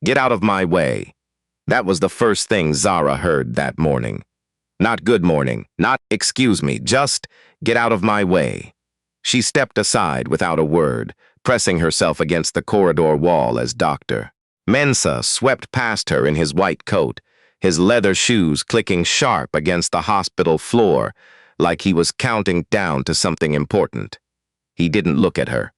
Get out of my way. That was the first thing Zara heard that morning. Not good morning, not excuse me, just get out of my way. She stepped aside without a word, pressing herself against the corridor wall as Dr. Mensah swept past her in his white coat, his leather shoes clicking sharp against the hospital floor like he was counting down to something important. He didn't look at her.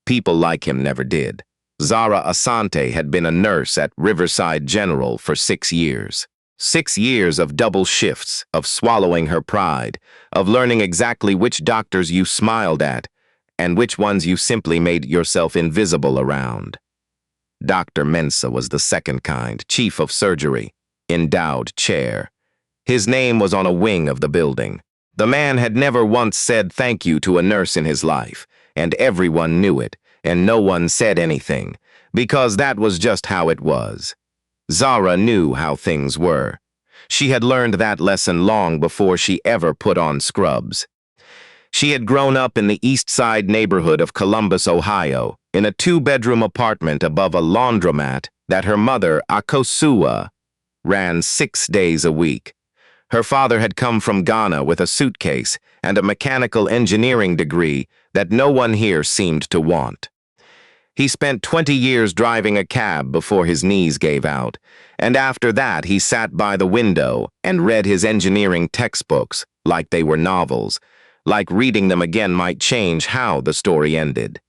People like him never did. Zara Asante had been a nurse at Riverside General for 6 years. 6 years of double shifts, of swallowing her pride, of learning exactly which doctors you smiled at and which ones you simply made yourself invisible around. Dr. Mensah was the second kind, chief of surgery, endowed chair. His name was on a wing of the building. The man had never once said thank you to a nurse in his life, and everyone knew it, and no one said anything, because that was just how it was. Zara knew how things were. She had learned that lesson long before she ever put on scrubs. She had grown up in the East Side neighborhood of Columbus, Ohio, in a 2-bedroom apartment above a laundromat that her mother, Akosua, ran 6 days a week. Her father had come from Ghana with a suitcase and a mechanical engineering degree that no one here seemed to want. He spent 20 years driving a cab before his knees gave out, and after that he sat by the window and read his engineering textbooks like they were novels, like reading them again might change how the story ended.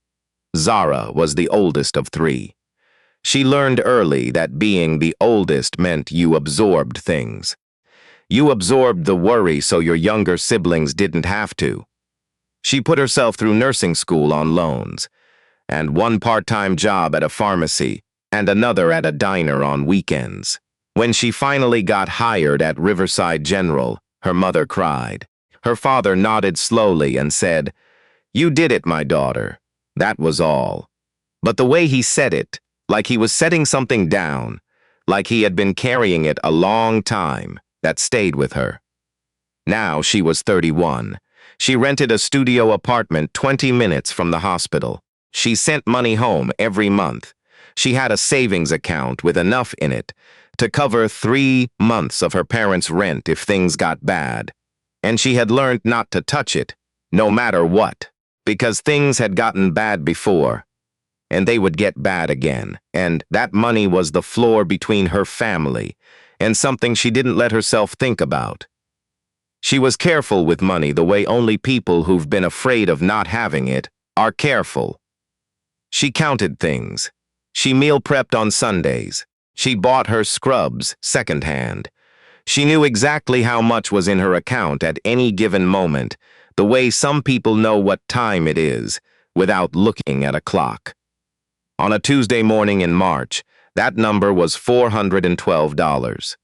Zara was the oldest of 3. She learned early that being the oldest meant you absorbed things. You absorbed the worry so your younger siblings didn't have to. She put herself through nursing school on loans, and one part-time job at a pharmacy, and another at a diner on weekends. When she finally got hired at Riverside General, her mother cried. Her father nodded slowly and said, "You did it, my daughter." That was all. But the way he said it, like he was setting something down, like he had been carrying it a long time, that stayed with her. Now she was 31. She rented a studio apartment 20 minutes from the hospital. She sent money home every month. She had a savings account with enough in it to cover 3 months of her parents' rent if things got bad. And she had learned not to touch it, no matter what, because things had gotten bad before, and they would get bad again. And that money was the floor between her family, and something she didn't let herself think about. She was careful with money the way only people who've been afraid of not having it are careful. She counted things. She meal prepped on Sundays. She bought her scrubs secondhand. She knew exactly how much was in her account at any given moment, the way some people know what time it is, without looking at a clock. On a Tuesday morning in March, that number was $412.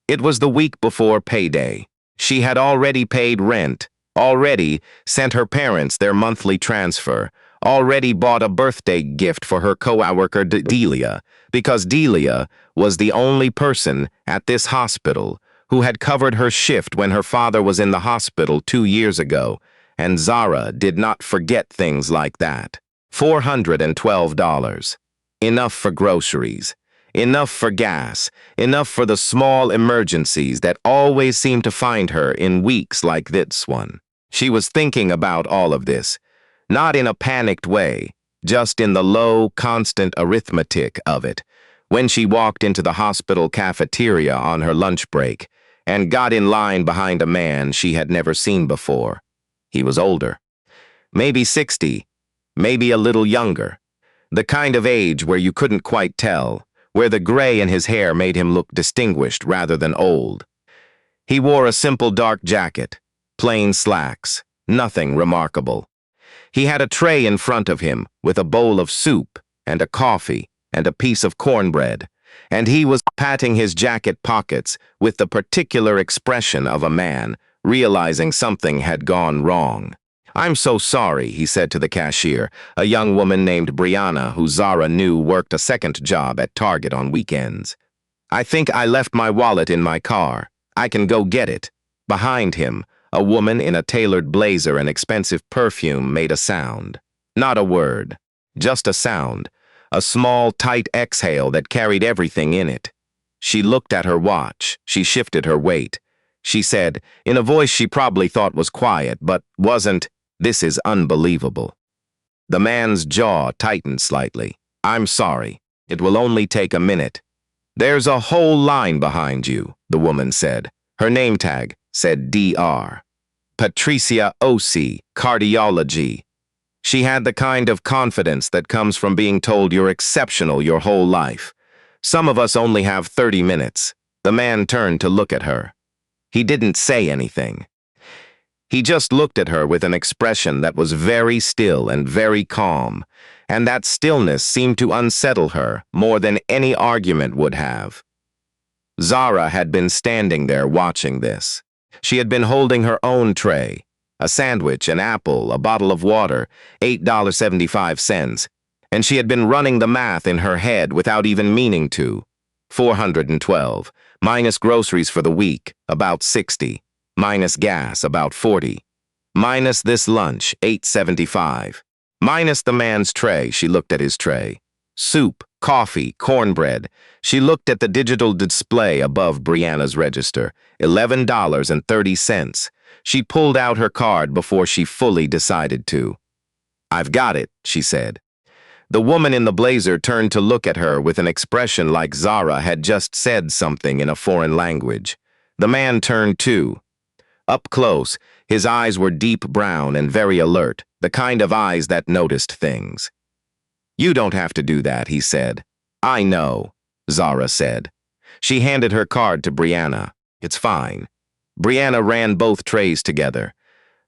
It was the week before payday. She had already paid rent, already sent her parents their monthly transfer, already bought a birthday gift for her co-worker Delia, because Delia was the only person at this hospital who had covered her shift when her father was in the hospital 2 years ago, and Zara did not forget things like that. $412. Enough for groceries, enough for gas, enough for the small emergencies that always seemed to find her in weeks like this one. She was thinking about all of this, not in a panicked way, just in the low, constant arithmetic of it, when she walked into the hospital cafeteria on her lunch break and got in line behind a man she had never seen before. He was older, maybe 60, maybe a little younger, the kind of age where you couldn't quite tell, where the gray in his hair made him look distinguished rather than old. He wore a simple dark jacket, plain slacks, nothing remarkable. He had a tray in front of him with a bowl of soup and a coffee and a piece of cornbread, and he was patting his jacket pockets with the particular expression of a man realizing something had gone wrong. "I'm so sorry," he said to the cashier, a young woman named Brianna who Zara knew worked a second job at Target on weekends. "I think I left my wallet in my car. I can go get it." Behind him, a woman in a tailored blazer and expensive perfume made a sound. Not a word, just a sound, a small, tight exhale that carried everything in it. She looked at her watch. She shifted her weight. She said, in a voice she probably thought was quiet, but wasn't, "This is unbelievable." The man's jaw tightened slightly. "I'm sorry. It will only take a minute." "There's a whole line behind you," the woman said. Her name tag said DR. Patricia O.C., cardiology. She had the kind of confidence that comes from being told you're exceptional your whole life. "Some of us only have 30 minutes. The man turned to look at her. He didn't say anything. He just looked at her with an expression that was very still and very calm, and that stillness seemed to unsettle her more than any argument would have. Zara had been standing there watching this. She had been holding her own tray, a sandwich, an apple, a bottle of water, $8.75, and she had been running the math in her head without even meaning to. 412, minus groceries for the week, about 60, minus gas, about 40, minus this lunch, 8.75, minus the man's tray. She looked at his tray. Soup, coffee, cornbread. She looked at the digital display above Brianna's register, $11.30. She pulled out her card before she fully decided to. "I've got it," she said. The woman in the blazer turned to look at her with an expression like Zara had just said something in a foreign language. The man turned too. Up close, his eyes were deep brown and very alert, the kind of eyes that noticed things. "You don't have to do that," he said. "I know," Zara said. She handed her card to Brianna. "It's fine." Brianna ran both trays together.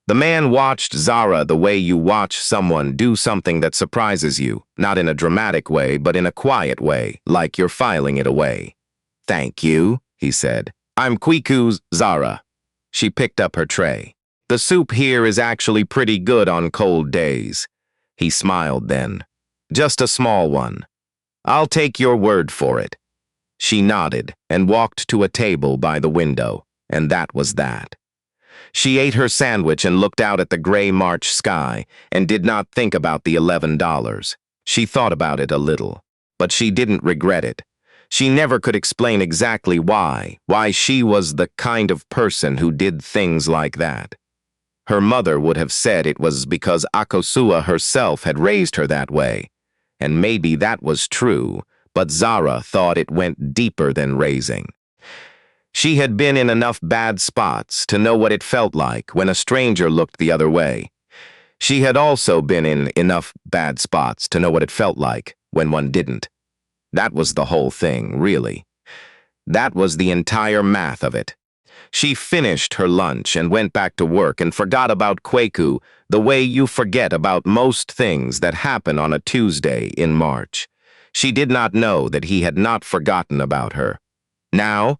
The man watched Zara the way you watch someone do something that surprises you, not in a dramatic way, but in a quiet way, like you're filing it away. "Thank you," he said. "I'm Kwiku's Zara." She picked up her tray. "The soup here is actually pretty good on cold days." He smiled then. "Just a small one. I'll take your word for it." She nodded and walked to a table by the window, and that was that. She ate her sandwich and looked out at the gray March sky and did not think about the $11. She thought about it a little, but she didn't regret it. She never could explain exactly why she was the kind of person who did things like that. Her mother would have said it was because Akosua herself had raised her that way. And maybe that was true, but Zara thought it went deeper than raising. She had been in enough bad spots to know what it felt like when a stranger looked the other way. She had also been in enough bad spots to know what it felt like when one didn't. That was the whole thing, really. That was the entire math of it. She finished her lunch and went back to work and forgot about Kwaku the way you forget about most things that happen on a Tuesday in March. She did not know that he had not forgotten about her. Now,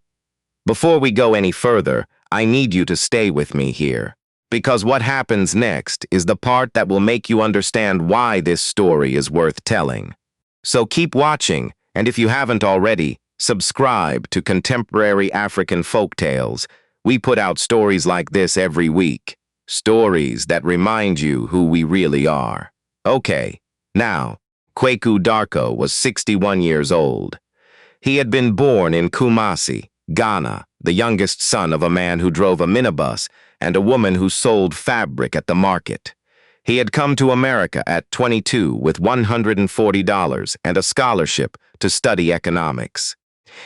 before we go any further, I need you to stay with me here, because what happens next is the part that will make you understand why this story is worth telling. So keep watching, and if you haven't already, subscribe to Contemporary African Folktales. We put out stories like this every week. Stories that remind you who we really are. Okay, now, Kwaku Darko was 61 years old. He had been born in Kumasi, Ghana, the youngest son of a man who drove a minibus and a woman who sold fabric at the market. He had come to America at 22 with $140 and a scholarship to study economics.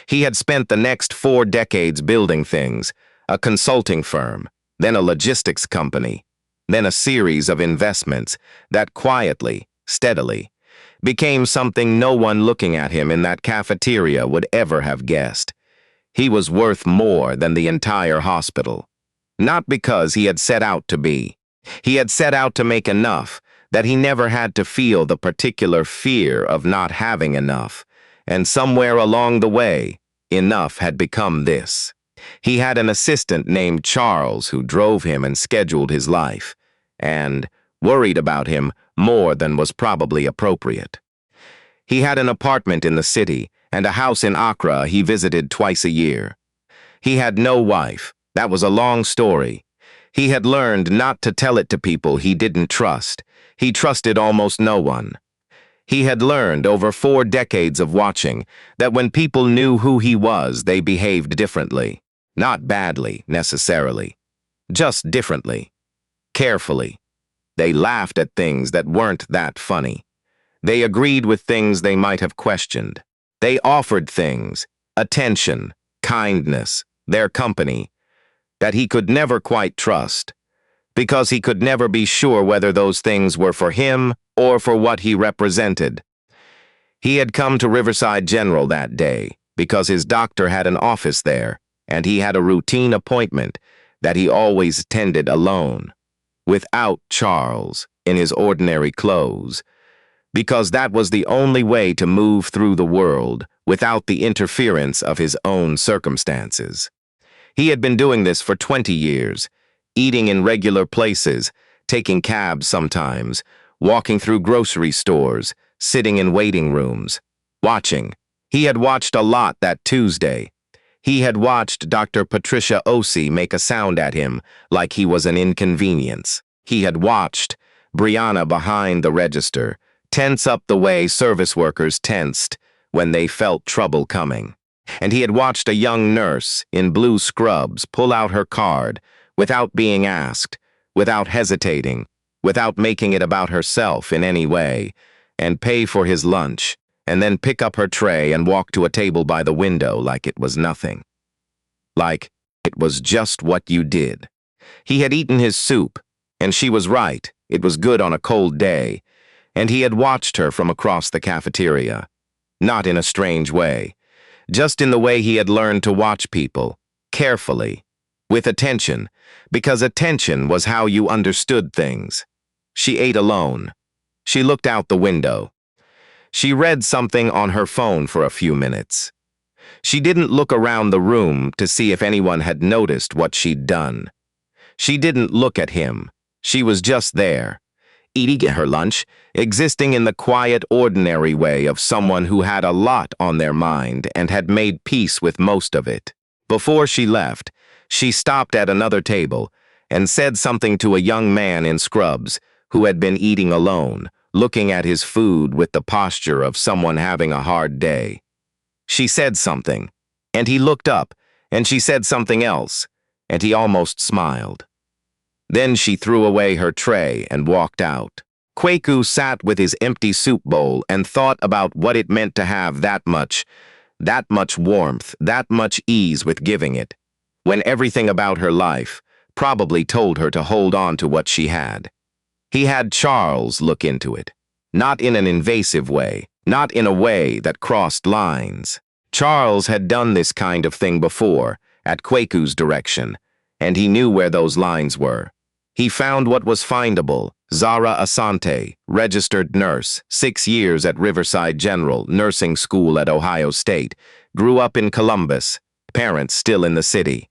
He had spent the next 4 decades building things, a consulting firm, then a logistics company, then a series of investments that quietly, steadily, became something no one looking at him in that cafeteria would ever have guessed. He was worth more than the entire hospital. Not because he had set out to be. He had set out to make enough that he never had to feel the particular fear of not having enough. And somewhere along the way, enough had become this. He had an assistant named Charles who drove him and scheduled his life, and worried about him more than was probably appropriate. He had an apartment in the city and a house in Accra he visited twice a year. He had no wife. That was a long story. He had learned not to tell it to people he didn't trust. He trusted almost no one. He had learned over 4 decades of watching that when people knew who he was, they behaved differently. Not badly, necessarily. Just differently. Carefully. They laughed at things that weren't that funny. They agreed with things they might have questioned. They offered things, attention, kindness, their company, that he could never quite trust, because he could never be sure whether those things were for him or for what he represented. He had come to Riverside General that day because his doctor had an office there, and he had a routine appointment that he always attended alone, without Charles, in his ordinary clothes, because that was the only way to move through the world without the interference of his own circumstances. He had been doing this for 20 years, eating in regular places, taking cabs sometimes, walking through grocery stores, sitting in waiting rooms, watching. He had watched a lot that Tuesday. He had watched Dr. Patricia Osei make a sound at him like he was an inconvenience. He had watched Brianna behind the register tense up the way service workers tensed when they felt trouble coming. And he had watched a young nurse in blue scrubs pull out her card without being asked, without hesitating, without making it about herself in any way, and pay for his lunch, and then pick up her tray and walk to a table by the window like it was nothing. Like it was just what you did. He had eaten his soup, and she was right, it was good on a cold day, and he had watched her from across the cafeteria. Not in a strange way, just in the way he had learned to watch people, carefully, with attention, because attention was how you understood things. She ate alone. She looked out the window. She read something on her phone for a few minutes. She didn't look around the room to see if anyone had noticed what she'd done. She didn't look at him. She was just there, eating her lunch, existing in the quiet, ordinary way of someone who had a lot on their mind and had made peace with most of it. Before she left, she stopped at another table and said something to a young man in scrubs who had been eating alone, looking at his food with the posture of someone having a hard day. She said something, and he looked up, and she said something else, and he almost smiled. Then she threw away her tray and walked out. Kwaku sat with his empty soup bowl and thought about what it meant to have that much warmth, that much ease with giving it, when everything about her life probably told her to hold on to what she had. He had Charles look into it, not in an invasive way, not in a way that crossed lines. Charles had done this kind of thing before, at Kwaku's direction, and he knew where those lines were. He found what was findable. Zara Asante, registered nurse, 6 years at Riverside General Nursing School at Ohio State, grew up in Columbus, parents still in the city.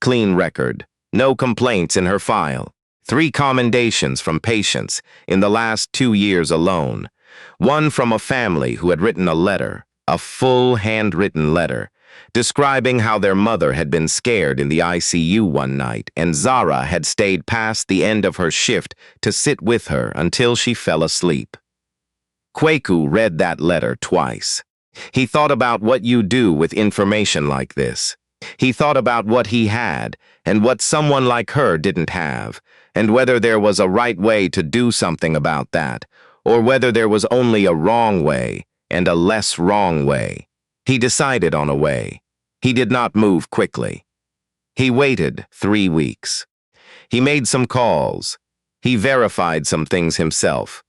Clean record, no complaints in her file. 3 commendations from patients in the last 2 years alone. One from a family who had written a letter, a full handwritten letter, describing how their mother had been scared in the ICU one night and Zara had stayed past the end of her shift to sit with her until she fell asleep. Kwaku read that letter twice. He thought about what you do with information like this. He thought about what he had and what someone like her didn't have, and whether there was a right way to do something about that, or whether there was only a wrong way and a less wrong way. He decided on a way. He did not move quickly. He waited 3 weeks. He made some calls. He verified some things himself.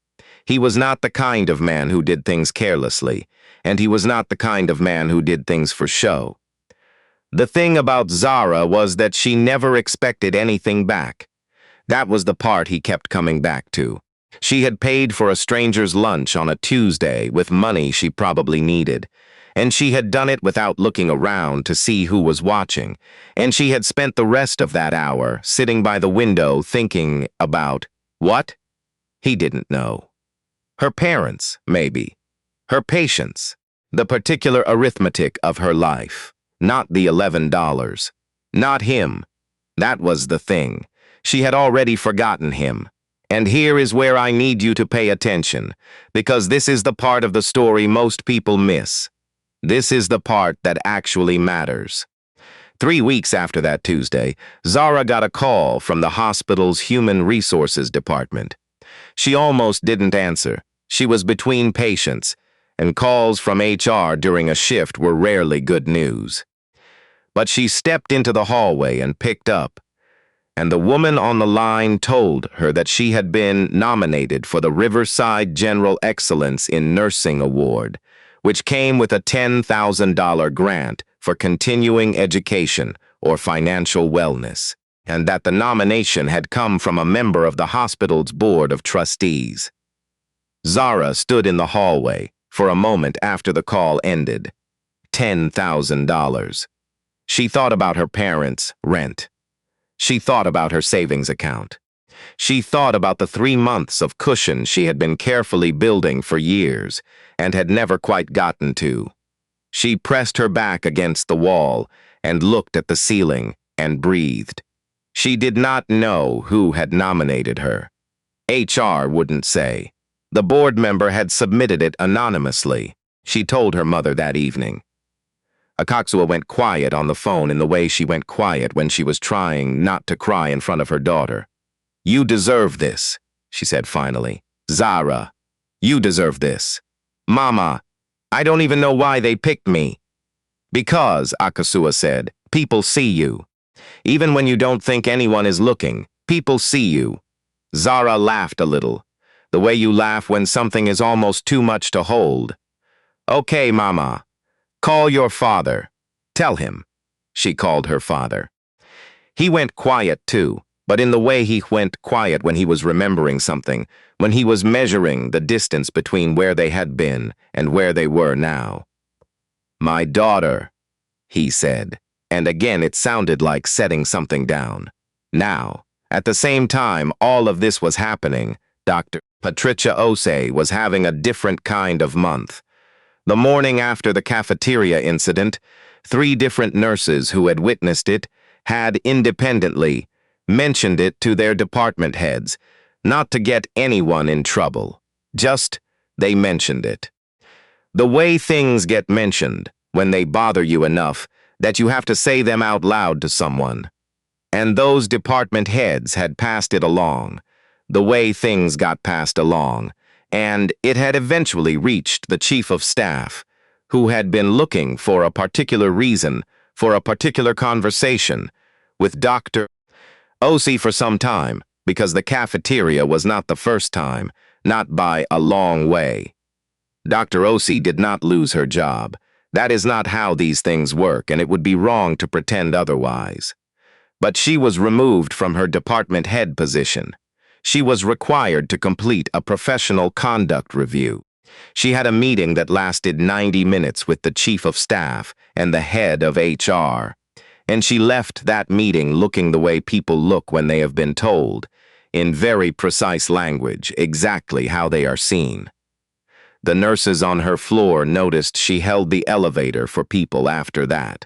He was not the kind of man who did things carelessly, and he was not the kind of man who did things for show. The thing about Zara was that she never expected anything back. That was the part he kept coming back to. She had paid for a stranger's lunch on a Tuesday with money she probably needed, and she had done it without looking around to see who was watching, and she had spent the rest of that hour sitting by the window thinking about what? He didn't know. Her parents, maybe. Her patients. The particular arithmetic of her life. Not the $11. Not him. That was the thing. She had already forgotten him. And here is where I need you to pay attention, because this is the part of the story most people miss. This is the part that actually matters. 3 weeks after that Tuesday, Zara got a call from the hospital's Human Resources Department. She almost didn't answer. She was between patients, and calls from HR during a shift were rarely good news. But she stepped into the hallway and picked up, and the woman on the line told her that she had been nominated for the Riverside General Excellence in Nursing Award, which came with a $10,000 grant for continuing education or financial wellness, and that the nomination had come from a member of the hospital's board of trustees. Zara stood in the hallway for a moment after the call ended. $10,000. She thought about her parents' rent. She thought about her savings account. She thought about the 3 months of cushion she had been carefully building for years and had never quite gotten to. She pressed her back against the wall and looked at the ceiling and breathed. She did not know who had nominated her. HR wouldn't say. The board member had submitted it anonymously, she told her mother that evening. Akaksua went quiet on the phone in the way she went quiet when she was trying not to cry in front of her daughter. You deserve this, she said finally. Zara, you deserve this. Mama, I don't even know why they picked me. Because, Akasua said, people see you. Even when you don't think anyone is looking, people see you. Zara laughed a little, the way you laugh when something is almost too much to hold. Okay, Mama. Call your father. Tell him. She called her father. He went quiet too, but in the way he went quiet when he was remembering something, when he was measuring the distance between where they had been and where they were now. My daughter, he said, and again it sounded like setting something down. Now, at the same time all of this was happening, Dr. Patricia Osei was having a different kind of month. The morning after the cafeteria incident, 3 different nurses who had witnessed it had independently mentioned it to their department heads, not to get anyone in trouble. Just, they mentioned it. The way things get mentioned, when they bother you enough that you have to say them out loud to someone. And those department heads had passed it along, the way things got passed along, and it had eventually reached the chief of staff, who had been looking for a particular reason for a particular conversation with Dr. Osei for some time, because the cafeteria was not the first time, not by a long way. Dr. Osei did not lose her job. That is not how these things work, and it would be wrong to pretend otherwise. But she was removed from her department head position. She was required to complete a professional conduct review. She had a meeting that lasted 90 minutes with the chief of staff and the head of HR, and she left that meeting looking the way people look when they have been told, in very precise language, exactly how they are seen. The nurses on her floor noticed she held the elevator for people after that.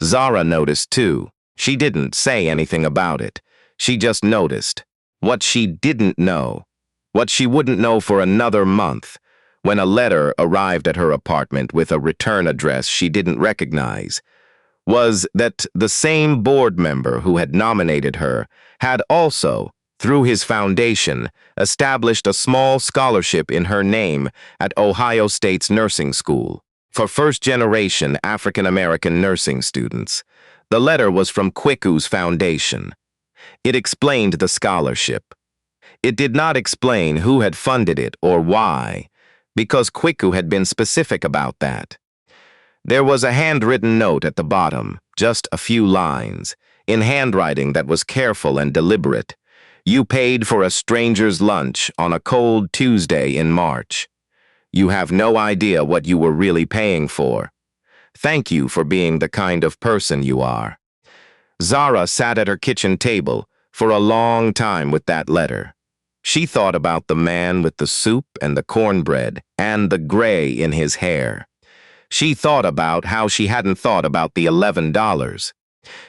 Zara noticed too. She didn't say anything about it. She just noticed. What she didn't know, what she wouldn't know for another month, when a letter arrived at her apartment with a return address she didn't recognize, was that the same board member who had nominated her had also, through his foundation, established a small scholarship in her name at Ohio State's nursing school for first-generation African-American nursing students. The letter was from Kwiku's foundation. It explained the scholarship. It did not explain who had funded it or why, because Kwiku had been specific about that. There was a handwritten note at the bottom, just a few lines, in handwriting that was careful and deliberate. You paid for a stranger's lunch on a cold Tuesday in March. You have no idea what you were really paying for. Thank you for being the kind of person you are. Zara sat at her kitchen table for a long time with that letter. She thought about the man with the soup and the cornbread and the gray in his hair. She thought about how she hadn't thought about the $11.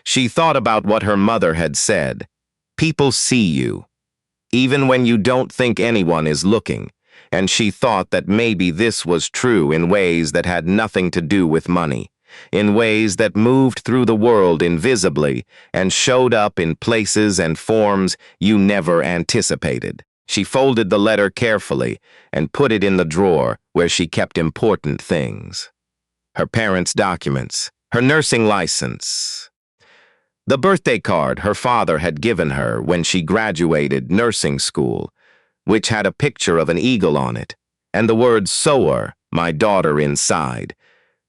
She thought about what her mother had said. People see you. even when you don't think anyone is looking, and she thought that maybe this was true in ways that had nothing to do with money, in ways that moved through the world invisibly and showed up in places and forms you never anticipated. She folded the letter carefully and put it in the drawer where she kept important things. Her parents' documents, her nursing license, the birthday card her father had given her when she graduated nursing school, which had a picture of an eagle on it, and the word "sower," my daughter, inside,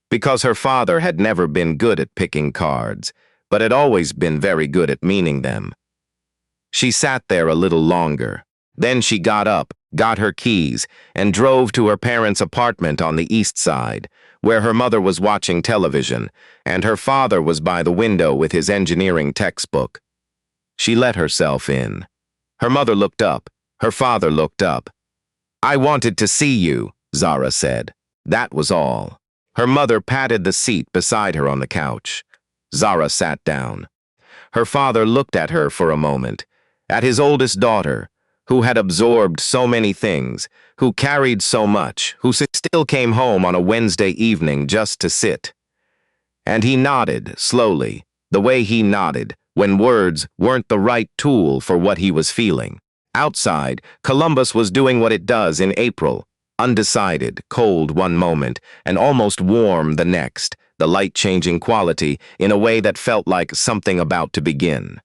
because her father had never been good at picking cards, but had always been very good at meaning them. She sat there a little longer. Then she got up, got her keys, and drove to her parents' apartment on the east side, where her mother was watching television, and her father was by the window with his engineering textbook. She let herself in. Her mother looked up. Her father looked up. "I wanted to see you," Zara said. That was all. Her mother patted the seat beside her on the couch. Zara sat down. Her father looked at her for a moment, at his oldest daughter, who had absorbed so many things, who carried so much, who still came home on a Wednesday evening just to sit. And he nodded, slowly, the way he nodded when words weren't the right tool for what he was feeling. Outside, Columbus was doing what it does in April, undecided, cold one moment, and almost warm the next, the light-changing quality in a way that felt like something about to begin.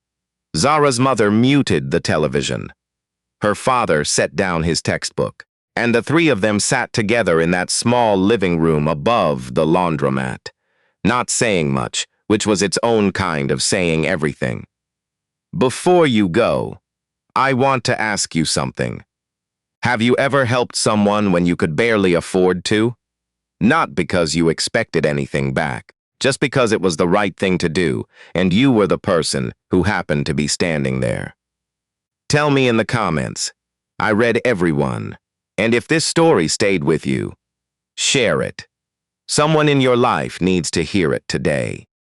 Zara's mother muted the television. Her father set down his textbook, and the three of them sat together in that small living room above the laundromat, not saying much, which was its own kind of saying everything. "Before you go, I want to ask you something. Have you ever helped someone when you could barely afford to? Not because you expected anything back, just because it was the right thing to do, and you were the person who happened to be standing there. Tell me in the comments. I read every one. And if this story stayed with you, share it. Someone in your life needs to hear it today."